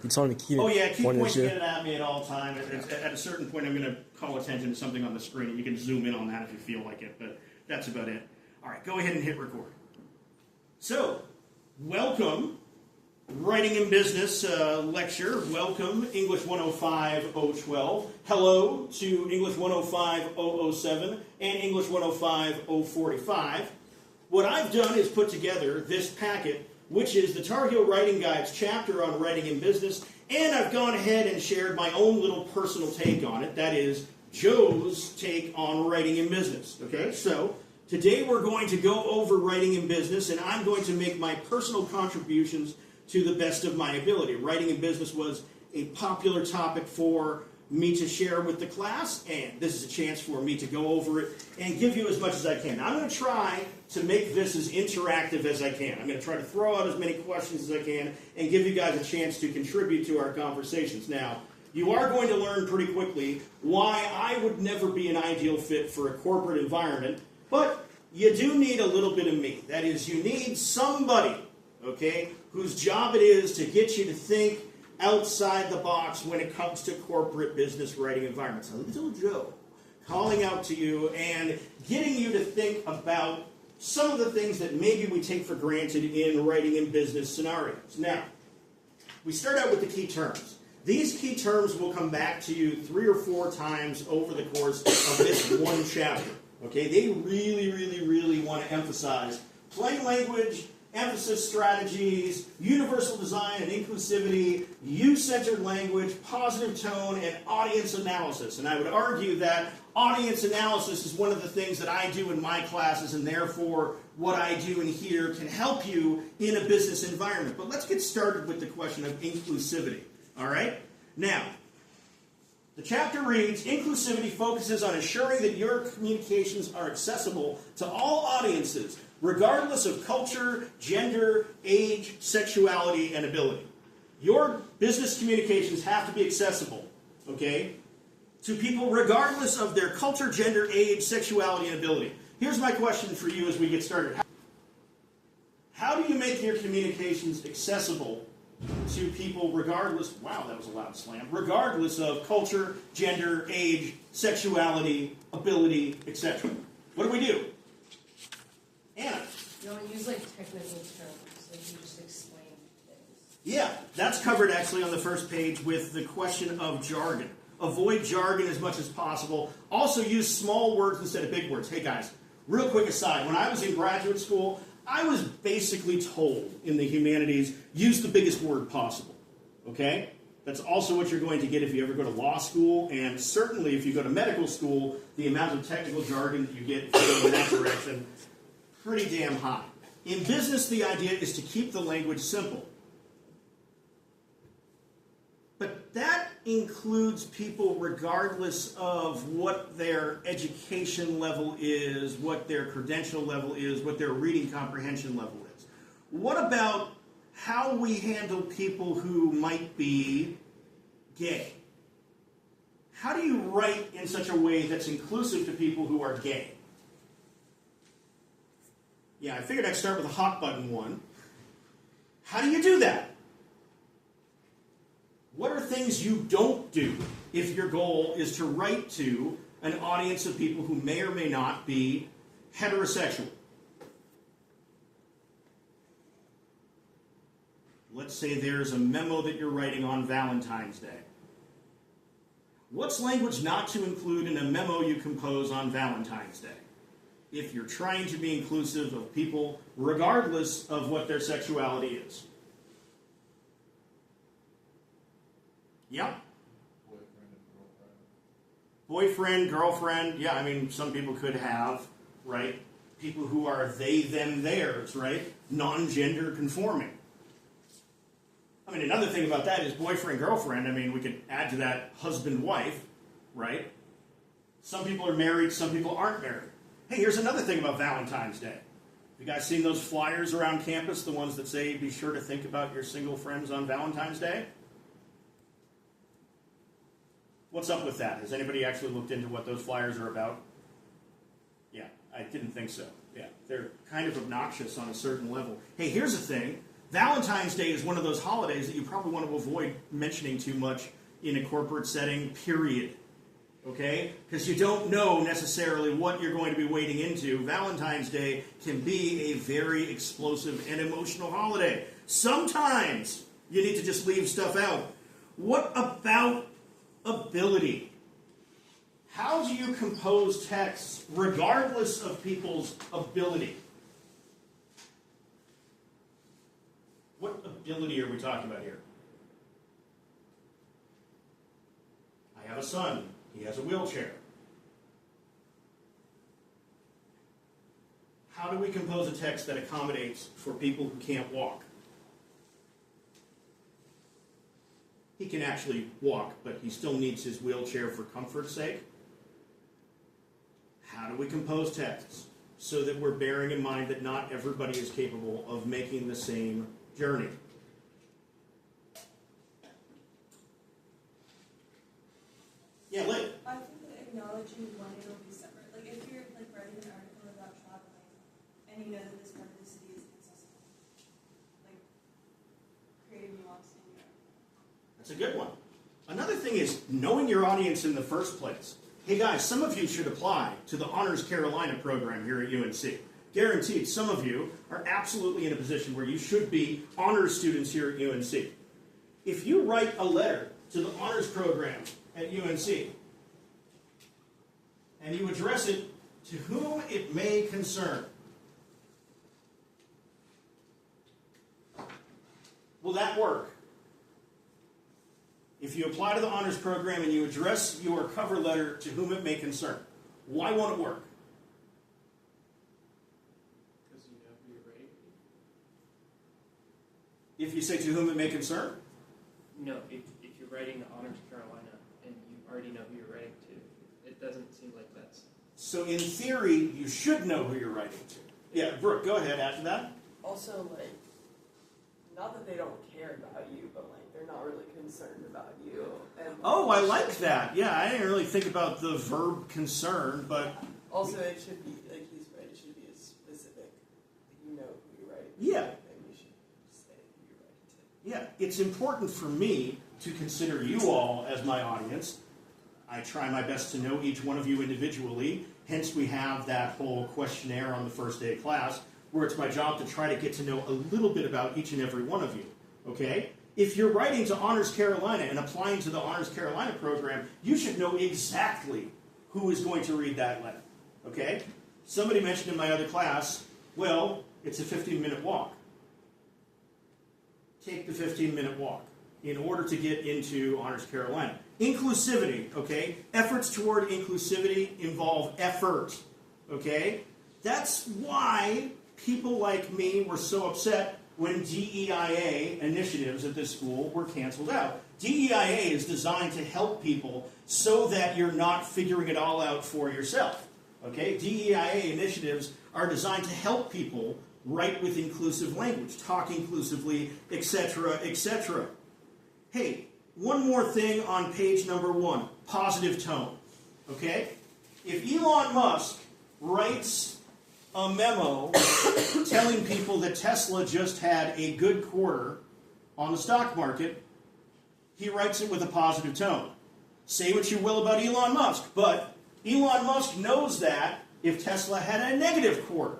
You just want me to keep Oh yeah, keep pointing pointing at you? it at me at all time. At a certain point, I'm going to call attention to something on the screen, and you can zoom in on that if you feel like it, but that's about it. All right, go ahead and hit record. So, welcome, Writing in Business lecture. Welcome, English 105-012. Hello to English 105-007 and English 105-045. What I've done is put together this packet, which is the Tar Heel Writing Guide's chapter on writing in business, and I've gone ahead and shared my own little personal take on it. That is Joe's take on writing in business. Okay, so today we're going to go over writing in business, and I'm going to make my personal contributions to the best of my ability. Writing in business was a popular topic for me to share with the class, and this is a chance for me to go over it and give you as much as I can. Now, I'm going to try to make this as interactive as I can. I'm going to try to throw out as many questions as I can and give you guys a chance to contribute to our conversations. Now, you are going to learn pretty quickly why I would never be an ideal fit for a corporate environment, but you do need a little bit of me. That is, you need somebody, okay, whose job it is to get you to think outside the box when it comes to corporate business writing environments. A little Joe calling out to you and getting you to think about some of the things that maybe we take for granted in writing in business scenarios. Now, we start out with the key terms. These key terms will come back to you 3 or 4 times over the course of this one chapter. Okay, they really want to emphasize plain language, emphasis strategies, universal design and inclusivity, you-centered language, positive tone, and audience analysis. And I would argue that audience analysis is one of the things that I do in my classes, and therefore what I do in here can help you in a business environment. But let's get started with the question of inclusivity. All right? Now, the chapter reads, inclusivity focuses on ensuring that your communications are accessible to all audiences, regardless of culture, gender, age, sexuality, and ability. Your business communications have to be accessible, okay, to people regardless of their culture, gender, age, sexuality, and ability. Here's my question for you as we get started. How do you make your communications accessible to people regardless, wow, that was a loud slam, regardless of culture, gender, age, sexuality, ability, etc.? What do? Anna? You don't use like technical terms, like you just explain things. Yeah, that's covered actually on the first page with the question of jargon. Avoid jargon as much as possible. Also use small words instead of big words. Hey guys, real quick aside, when I was in graduate school, I was basically told in the humanities, use the biggest word possible, okay? That's also what you're going to get if you ever go to law school, and certainly if you go to medical school, the amount of technical jargon that you get if you go in that direction, pretty damn high. In business, the idea is to keep the language simple. But that includes people regardless of what their education level is, what their credential level is, what their reading comprehension level is. What about how we handle people who might be gay? How do you write in such a way that's inclusive to people who are gay? Yeah, I figured I'd start with a hot button one. How do you do that? What are things you don't do if your goal is to write to an audience of people who may or may not be heterosexual? Let's say there's a memo that you're writing on Valentine's Day. What's language not to include in a memo you compose on Valentine's Day, if you're trying to be inclusive of people regardless of what their sexuality is? Yep. Boyfriend, girlfriend. Yeah, I mean, some people could have, right? People who are they, them, theirs, right? Non-gender conforming. I mean, another thing about that is boyfriend, girlfriend. I mean, we could add to that husband, wife, right? Some people are married, some people aren't married. Hey, here's another thing about Valentine's Day. You guys seen those flyers around campus, the ones that say, be sure to think about your single friends on Valentine's Day? What's up with that? Has anybody actually looked into what those flyers are about? Yeah, I didn't think so. Yeah, they're kind of obnoxious on a certain level. Hey, here's a thing. Valentine's Day is one of those holidays that you probably want to avoid mentioning too much in a corporate setting, period. Okay? Because you don't know necessarily what you're going to be wading into. Valentine's Day can be a very explosive and emotional holiday. Sometimes you need to just leave stuff out. What about ability? How do you compose texts regardless of people's ability? What ability are we talking about here? I have a son. He has a wheelchair. How do we compose a text that accommodates for people who can't walk? He can actually walk, but he still needs his wheelchair for comfort's sake. How do we compose texts so that we're bearing in mind that not everybody is capable of making the same journey? Yeah, Liv. I think that acknowledging when it'll be separate. Like if you're like writing an article about traveling and you know that this part of the city is inaccessible, like creating nuance in your. That's a good one. Another thing is knowing your audience in the first place. Hey guys, some of you should apply to the Honors Carolina program here at UNC. Guaranteed, some of you are absolutely in a position where you should be honors students here at UNC. If you write a letter to the honors program at UNC and you address it to whom it may concern, will that work? If you apply to the honors program and you address your cover letter to whom it may concern, why won't it work? Because you know who you're writing to. If you say to whom it may concern? No, if you're writing to Honors Carolina and you already know who you're writing to, it doesn't seem like that's... So in theory, you should know who you're writing to. Yeah, Brooke, go ahead after that. Also, like, not that they don't care about you, but like they're not really concerned about you. And Oh, I like that. Yeah, I didn't really think about the verb concern, but also it should be like he's right. It should be as specific that you know who you're writing to. Yeah. And you should say who you're writing to. yeah, it's important for me to consider you all as my audience. I try my best to know each one of you individually. Hence, we have that whole questionnaire on the first day of class, where it's my job to try to get to know a little bit about each and every one of you. Okay? If you're writing to Honors Carolina and applying to the Honors Carolina program, you should know exactly who is going to read that letter. Okay? Somebody mentioned in my other class, well, it's a 15-minute walk. Take the 15-minute walk in order to get into Honors Carolina. Inclusivity, okay? Efforts toward inclusivity involve effort, okay? That's why people like me were so upset when DEIA initiatives at this school were canceled out. DEIA is designed to help people so that you're not figuring it all out for yourself, okay? DEIA initiatives are designed to help people write with inclusive language, talk inclusively, etc., etc. Hey, one more thing on page number 1, positive tone, okay? If Elon Musk writes a memo telling people that Tesla just had a good quarter on the stock market, he writes it with a positive tone. Say what you will about Elon Musk, but Elon Musk knows that if Tesla had a negative quarter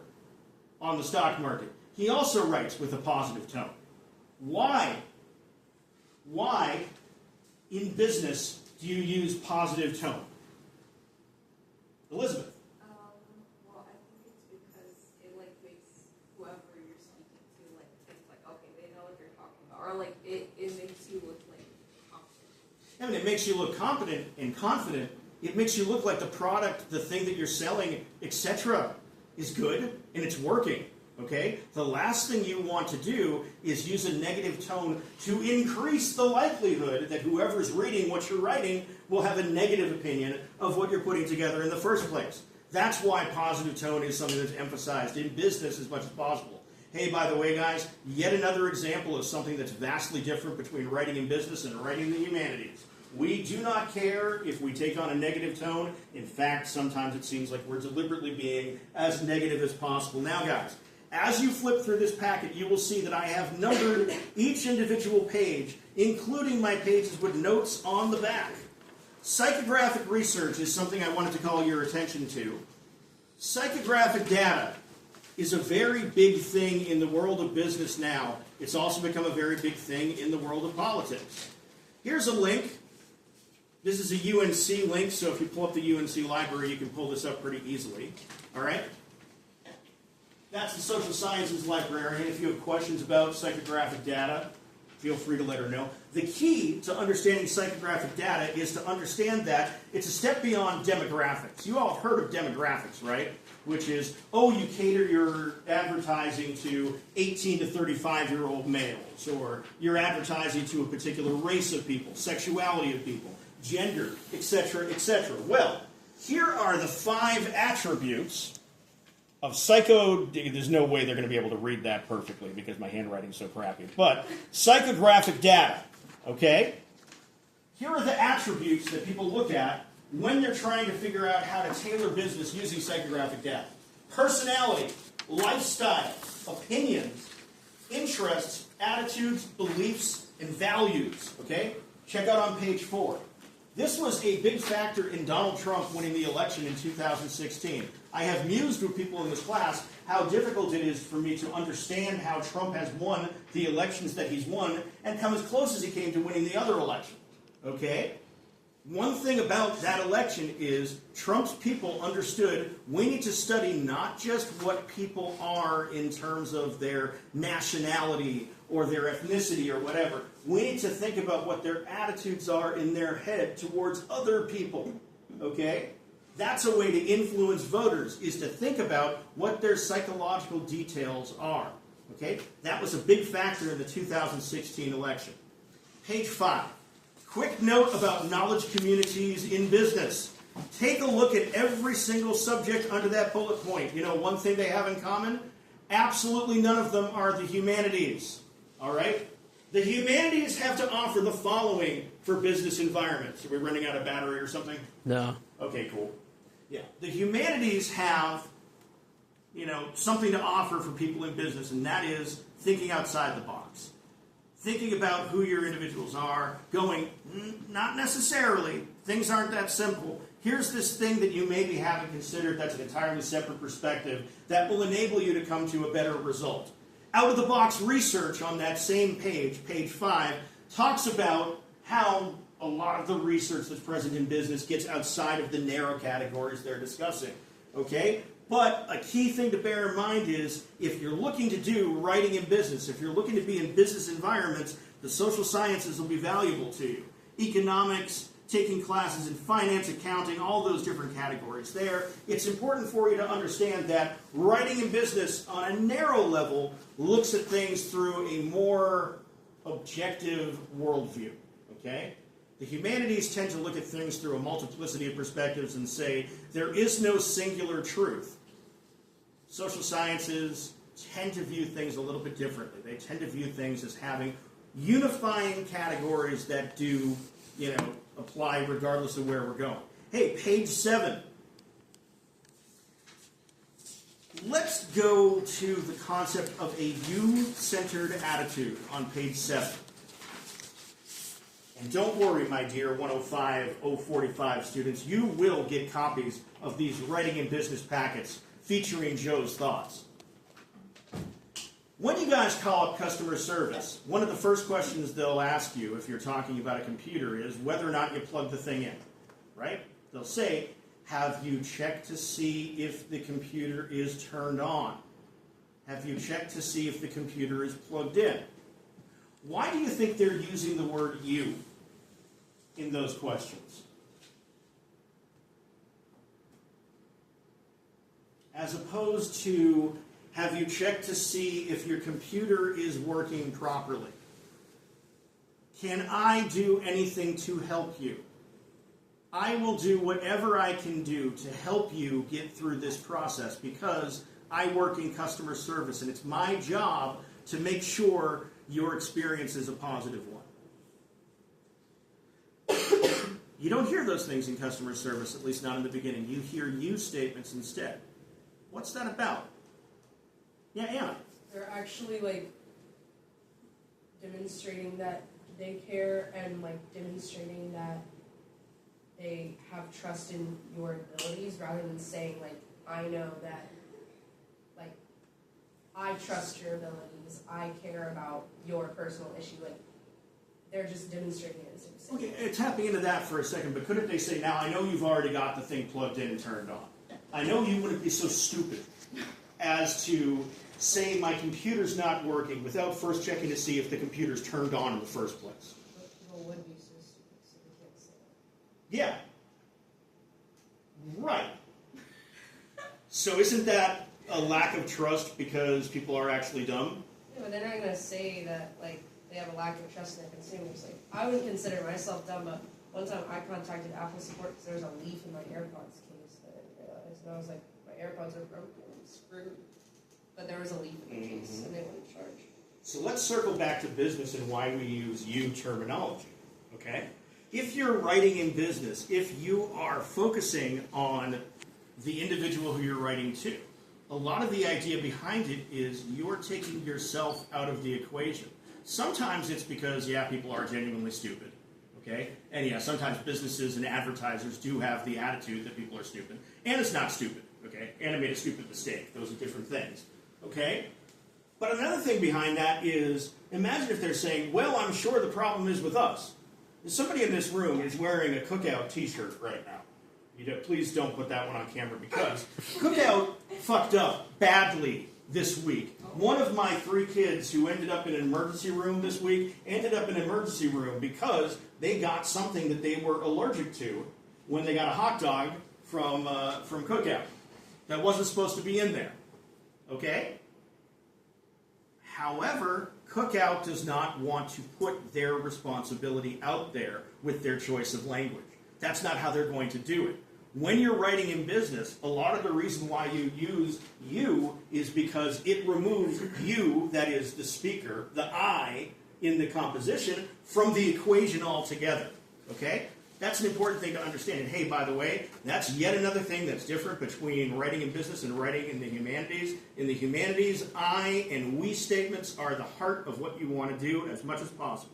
on the stock market, he also writes with a positive tone. Why? Why, in business, do you use positive tone? Elizabeth. Well, I think it's because it like makes whoever you're speaking to like think like, okay, they know what they're talking about, or like it makes you look like confident. I mean, it makes you look competent and confident. It makes you look like the product, the thing that you're selling, etc., is good and it's working. Okay? The last thing you want to do is use a negative tone to increase the likelihood that whoever's reading what you're writing will have a negative opinion of what you're putting together in the first place. That's why positive tone is something that's emphasized in business as much as possible. Hey, by the way, guys, yet another example of something that's vastly different between writing in business and writing in the humanities. We do not care if we take on a negative tone. In fact, sometimes it seems like we're deliberately being as negative as possible. Now, guys, As you flip through this packet, you will see that I have numbered each individual page, including my pages with notes on the back. Psychographic research is something I wanted to call your attention to. Psychographic data is a very big thing in the world of business now. It's also become a very big thing in the world of politics. Here's a link. This is a UNC link, so if you pull up the UNC library, you can pull this up pretty easily. All right? That's the social sciences librarian. If you have questions about psychographic data, feel free to let her know. The key to understanding psychographic data is to understand that it's a step beyond demographics. You all have heard of demographics, right? Which is, you cater your advertising to 18 to 35-year-old males, or you're advertising to a particular race of people, sexuality of people, gender, etc., etc. Well, here are the 5 attributes of there's no way they're going to be able to read that perfectly because my handwriting's so crappy. But psychographic data, okay? Here are the attributes that people look at when they're trying to figure out how to tailor business using psychographic data. Personality, lifestyle, opinions, interests, attitudes, beliefs, and values, okay? Check out on page 4. This was a big factor in Donald Trump winning the election in 2016. I have mused with people in this class how difficult it is for me to understand how Trump has won the elections that he's won and come as close as he came to winning the other election. Okay? One thing about that election is Trump's people understood we need to study not just what people are in terms of their nationality or their ethnicity or whatever. We need to think about what their attitudes are in their head towards other people. Okay? That's a way to influence voters, is to think about what their psychological details are. Okay? That was a big factor in the 2016 election. Page 5. Quick note about knowledge communities in business. Take a look at every single subject under that bullet point. You know, one thing they have in common? Absolutely none of them are the humanities. All right? The humanities have to offer the following for business environments. Are we running out of battery or something? No. Okay, cool. Yeah. The humanities have, something to offer for people in business, and that is thinking outside the box. Thinking about who your individuals are, going, not necessarily, things aren't that simple. Here's this thing that you maybe haven't considered that's an entirely separate perspective that will enable you to come to a better result. Out-of-the-box research on that same page, page 5, talks about how a lot of the research that's present in business gets outside of the narrow categories they're discussing. Okay? But a key thing to bear in mind is if you're looking to do writing in business, if you're looking to be in business environments, the social sciences will be valuable to you. Economics, taking classes in finance, accounting, all those different categories there. It's important for you to understand that writing in business on a narrow level looks at things through a more objective worldview. Okay? The humanities tend to look at things through a multiplicity of perspectives and say, there is no singular truth. Social sciences tend to view things a little bit differently. They tend to view things as having unifying categories that do, apply regardless of where we're going. Hey, page 7. Let's go to the concept of a you-centered attitude on page 7. And don't worry, my dear 105-045 students, you will get copies of these writing and business packets featuring Joe's thoughts. When you guys call up customer service, one of the first questions they'll ask you if you're talking about a computer is whether or not you plug the thing in, right? They'll say, have you checked to see if the computer is turned on? Have you checked to see if the computer is plugged in? Why do you think they're using the word you in those questions? As opposed to, have you checked to see if your computer is working properly? Can I do anything to help you? I will do whatever I can do to help you get through this process because I work in customer service and it's my job to make sure your experience is a positive one. You don't hear those things in customer service, at least not in the beginning. You hear you statements instead. What's that about? Yeah, Anna. They're actually like demonstrating that they care and like demonstrating that they have trust in your abilities rather than saying like, I know that, like, I trust your abilities, I care about your personal issue. Like, they're just demonstrating it instead of saying Okay, tapping into that for a second, but couldn't they say, now I know you've already got the thing plugged in and turned on. I know you wouldn't be so stupid as to say my computer's not working without first checking to see if the computer's turned on in the first place. But people would be so stupid, so they can't say that. Yeah. Right. So isn't that a lack of trust because people are actually dumb? Yeah, but they're not gonna say that like they have a lack of trust in their consumers. Like, I wouldn't consider myself dumb, but one time I contacted Apple support because there was a leaf in my AirPods case that I didn't realize, and I was like, my AirPods are broken, I'm screwed. But there was a leaf in the case, and they wouldn't charge. So let's circle back to business and why we use you terminology, okay? If you're writing in business, if you are focusing on the individual who you're writing to, a lot of the idea behind it is you're taking yourself out of the equation. Sometimes it's because, yeah, people are genuinely stupid, okay? And yeah, sometimes businesses and advertisers do have the attitude that people are stupid. And it's not stupid, okay? Anna made a stupid mistake. Those are different things, okay? But another thing behind that is, imagine if they're saying, well, I'm sure the problem is with us. Somebody in this room is wearing a Cookout t-shirt right now. Please don't put that one on camera because Cookout fucked up badly this week. One of my 3 kids who ended up in an emergency room this week ended up in an emergency room because they got something that they were allergic to when they got a hot dog from Cookout that wasn't supposed to be in there. Okay? However, Cookout does not want to put their responsibility out there with their choice of language. That's not how they're going to do it. When you're writing in business, a lot of the reason why you use you is because it removes you, that is the speaker, the I in the composition, from the equation altogether. Okay? That's an important thing to understand. And hey, by the way, that's yet another thing that's different between writing in business and writing in the humanities. In the humanities, I and we statements are the heart of what you want to do as much as possible.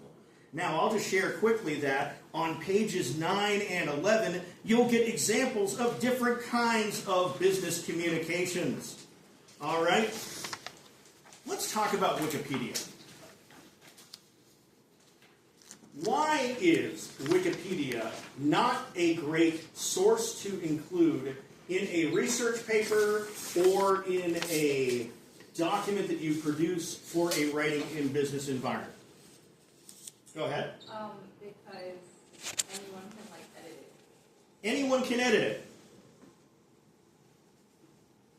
Now, I'll just share quickly that on pages 9 and 11, you'll get examples of different kinds of business communications. All right? Let's talk about Wikipedia. Why is Wikipedia not a great source to include in a research paper or in a document that you produce for a writing in business environment? Go ahead. Because anyone can like edit it. Anyone can edit it.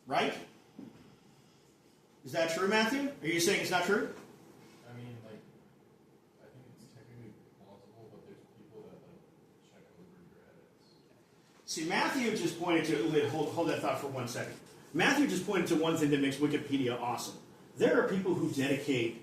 Right? Is that true, Matthew? Are you saying it's not true? I mean, like, I think it's technically plausible, but there's people that, like, check over your edits. See, Matthew just pointed to, hold that thought for 1 second. Matthew just pointed to one thing that makes Wikipedia awesome. There are people who dedicate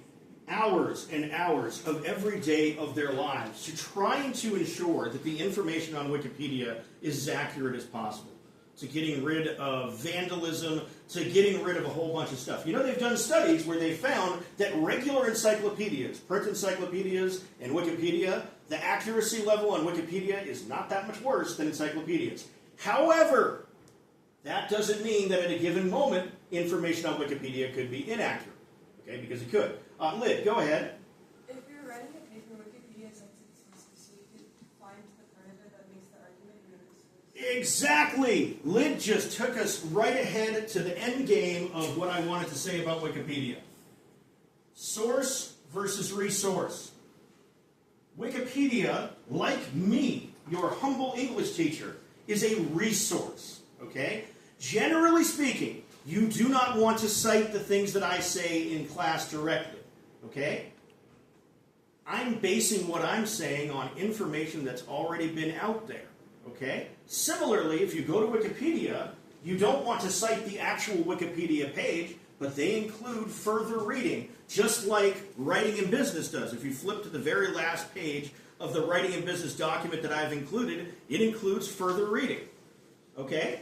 hours and hours of every day of their lives to trying to ensure that the information on Wikipedia is as accurate as possible, to getting rid of vandalism, to getting rid of a whole bunch of stuff. You know, they've done studies where they found that regular encyclopedias, print encyclopedias and Wikipedia, the accuracy level on Wikipedia is not that much worse than encyclopedias. However, that doesn't mean that at a given moment, information on Wikipedia could be inaccurate, okay, because it could. Lid, go ahead. If you're writing a paper, Wikipedia is exclusive, so you can find the part of it that makes the argument you're Exactly. Lid just took us right ahead to the end game of what I wanted to say about Wikipedia. Source versus resource. Wikipedia, like me, your humble English teacher, is a resource, okay? Generally speaking, you do not want to cite the things that I say in class directly. Okay? I'm basing what I'm saying on information that's already been out there. Okay? Similarly, if you go to Wikipedia, you don't want to cite the actual Wikipedia page, but they include further reading, just like Writing in Business does. If you flip to the very last page of the Writing in Business document that I've included, it includes further reading. Okay?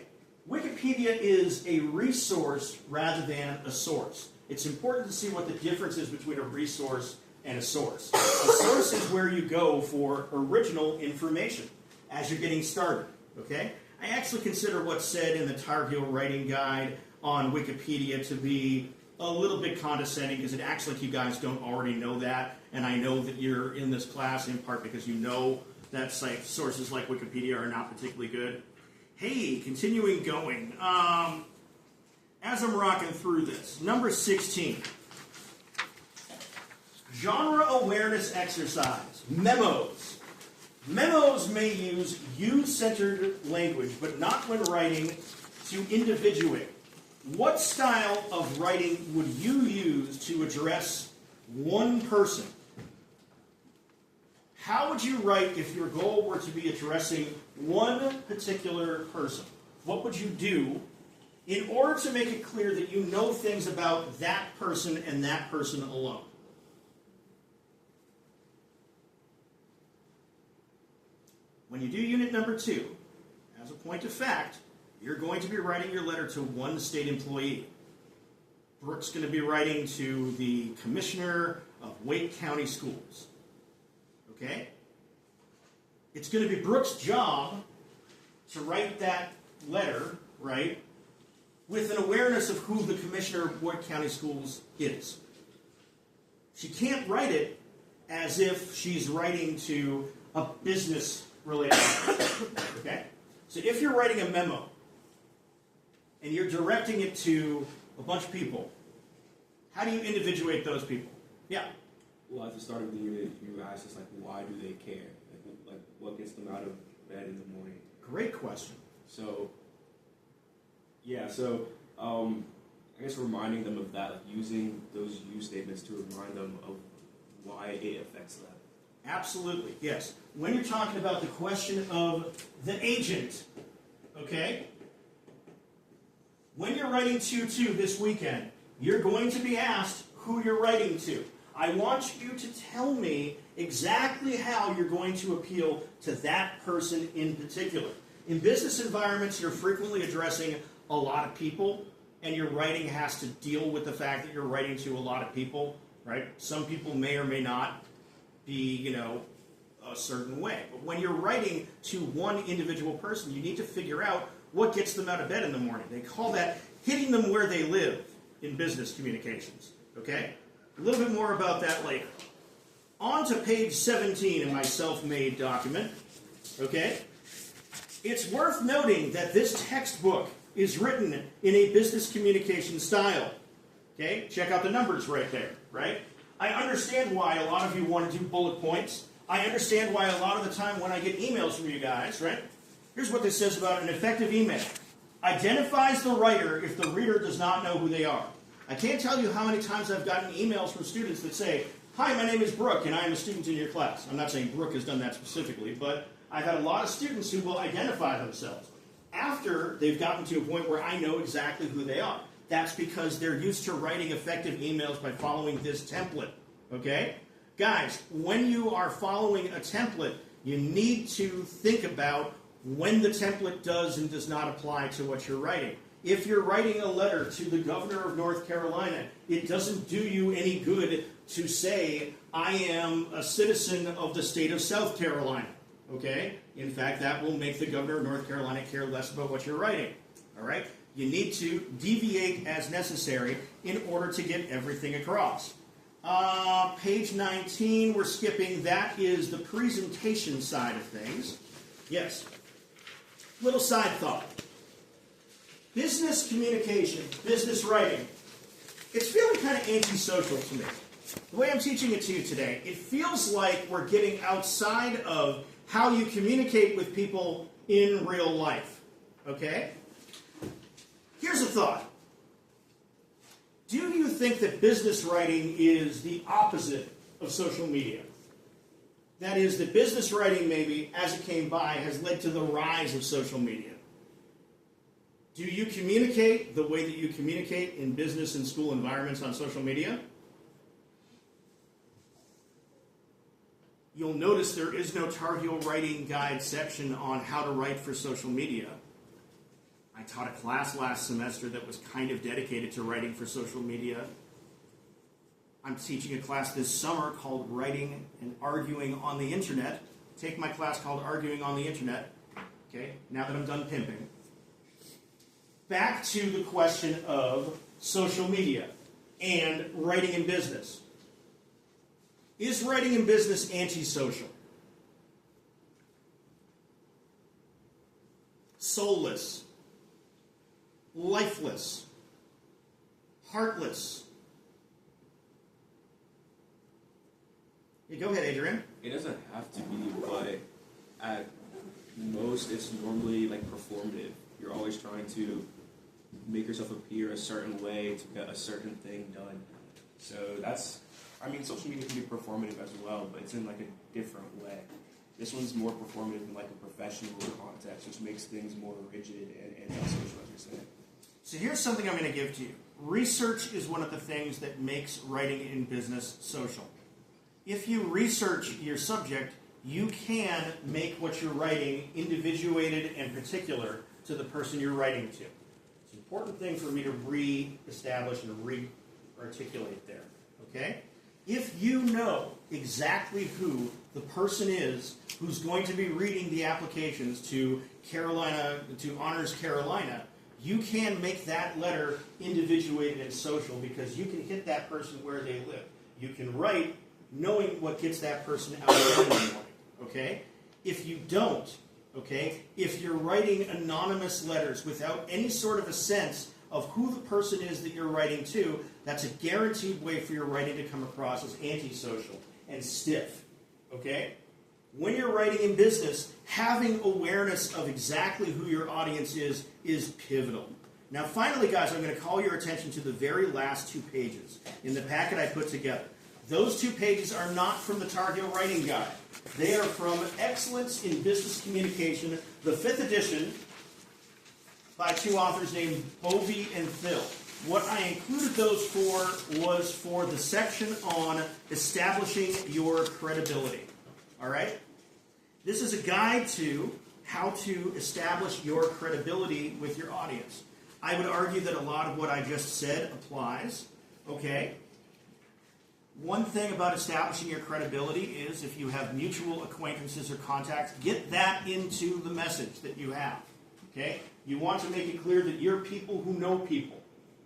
Wikipedia is a resource rather than a source. it's important to see what the difference is between a resource and a source. A source is where you go for original information as you're getting started, okay? I actually consider what's said in the Tar Heel Writing Guide on Wikipedia to be a little bit condescending, because it acts like you guys don't already know that, and I know that you're in this class in part because you know that sources like Wikipedia are not particularly good. Hey, continuing going. As I'm rocking through this, number 16. Genre awareness exercise. Memos. Memos may use you-centered language, but not when writing to individuate. What style of writing would you use to address one person? How would you write if your goal were to be addressing one particular person? What would you do in order to make it clear that you know things about that person and that person alone? When you do unit number 2, as a point of fact, you're going to be writing your letter to one state employee. Brooke's going to be writing to the Commissioner of Wake County Schools. Okay? It's going to be Brooke's job to write that letter, right, with an awareness of who the Commissioner of Wake County Schools is. She can't write it as if she's writing to a business-related matter. Okay? So if you're writing a memo, and you're directing it to a bunch of people, how do you individuate those people? Yeah. Well, at the start of the unit, you asked us, why do they care? Like what gets them out of bed in the morning? Great question. So, yeah, I guess reminding them of that, using those you statements to remind them of why it affects them. Absolutely, yes. When you're talking about the question of the agent, okay? When you're writing 2-2 this weekend, you're going to be asked who you're writing to. I want you to tell me exactly how you're going to appeal to that person in particular. In business environments, you're frequently addressing a lot of people, and your writing has to deal with the fact that you're writing to a lot of people, right? Some people may or may not be, a certain way. But when you're writing to one individual person, you need to figure out what gets them out of bed in the morning. They call that hitting them where they live in business communications, okay? A little bit more about that later. On to page 17 in my self-made document, okay? It's worth noting that this textbook is written in a business communication style, okay? Check out the numbers right there, right? I understand why a lot of you want to do bullet points. I understand why a lot of the time when I get emails from you guys, right? Here's what this says about an effective email. Identifies the writer if the reader does not know who they are. I can't tell you how many times I've gotten emails from students that say, "Hi, my name is Brooke, and I am a student in your class." I'm not saying Brooke has done that specifically, but I've had a lot of students who will identify themselves after they've gotten to a point where I know exactly who they are. That's because they're used to writing effective emails by following this template, okay? Guys, when you are following a template, you need to think about when the template does and does not apply to what you're writing. If you're writing a letter to the governor of North Carolina, it doesn't do you any good to say, "I am a citizen of the state of South Carolina," okay? In fact, that will make the governor of North Carolina care less about what you're writing, all right? You need to deviate as necessary in order to get everything across. Page 19, we're skipping. That is the presentation side of things. Yes. Little side thought. Business communication, business writing, it's feeling kind of antisocial to me. The way I'm teaching it to you today, it feels like we're getting outside of how you communicate with people in real life. Okay? Here's a thought. Do you think that business writing is the opposite of social media? That is, that business writing, maybe, as it came by, has led to the rise of social media. Do you communicate the way that you communicate in business and school environments on social media? You'll notice there is no Tar Heel Writing Guide section on how to write for social media. I taught a class last semester that was kind of dedicated to writing for social media. I'm teaching a class this summer called Writing and Arguing on the Internet. Take my class called Arguing on the Internet. Okay, now that I'm done pimping. Back to the question of social media and writing in business. Is writing in business antisocial? Soulless? Lifeless? Heartless? Yeah, go ahead, Adrian. It doesn't have to be, but at most it's normally like performative. You're always trying to make yourself appear a certain way to get a certain thing done. So that's, I mean, social media can be performative as well, but it's in like a different way. This one's more performative in like a professional context, which makes things more rigid and antisocial, as you're saying. So here's something I'm going to give to you. Research is one of the things that makes writing in business social. If you research your subject, you can make what you're writing individuated and particular to the person you're writing to. It's an important thing for me to re-establish and re-articulate there. Okay? If you know exactly who the person is who's going to be reading the applications to Honors Carolina, you can make that letter individuated and social because you can hit that person where they live. You can write knowing what gets that person out of bed in the morning. Okay? If you don't, okay, if you're writing anonymous letters without any sort of a sense of who the person is that you're writing to, that's a guaranteed way for your writing to come across as antisocial and stiff. Okay? When you're writing in business, having awareness of exactly who your audience is pivotal. Now, finally, guys, I'm going to call your attention to the very last 2 pages in the packet I put together. Those 2 pages are not from the Tar Heel Writing Guide. They are from Excellence in Business Communication, the 5th edition, by 2 authors named Bovey and Phil. What I included those for was for the section on establishing your credibility. All right? This is a guide to how to establish your credibility with your audience. I would argue that a lot of what I just said applies. Okay? One thing about establishing your credibility is if you have mutual acquaintances or contacts, get that into the message that you have. Okay? You want to make it clear that you're people who know people.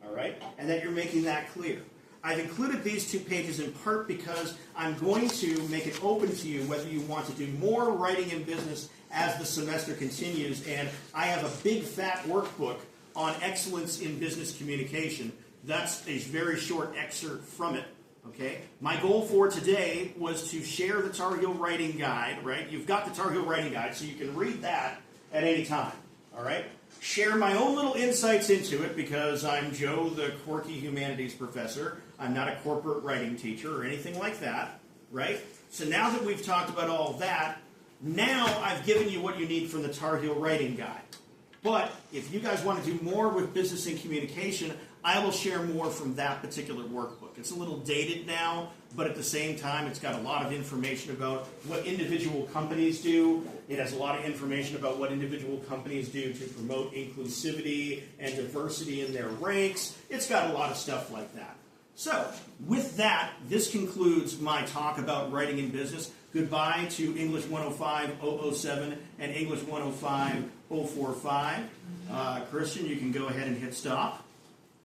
All right? And that you're making that clear. I've included these 2 pages in part because I'm going to make it open to you whether you want to do more writing in business as the semester continues. And I have a big fat workbook on excellence in business communication. That's a very short excerpt from it. Okay? My goal for today was to share the Tar Heel Writing Guide, right? You've got the Tar Heel Writing Guide, so you can read that at any time. All right? Share my own little insights into it because I'm Joe, the quirky humanities professor. I'm not a corporate writing teacher or anything like that, right? So now that we've talked about all that, now I've given you what you need from the Tar Heel Writing Guide. But if you guys want to do more with business and communication, I will share more from that particular workbook. It's a little dated now, but at the same time, it's got a lot of information about what individual companies do. It has a lot of information about what individual companies do to promote inclusivity and diversity in their ranks. It's got a lot of stuff like that. So, with that, this concludes my talk about writing in business. Goodbye to English 105-007 and English 105-045. Christian, you can go ahead and hit stop.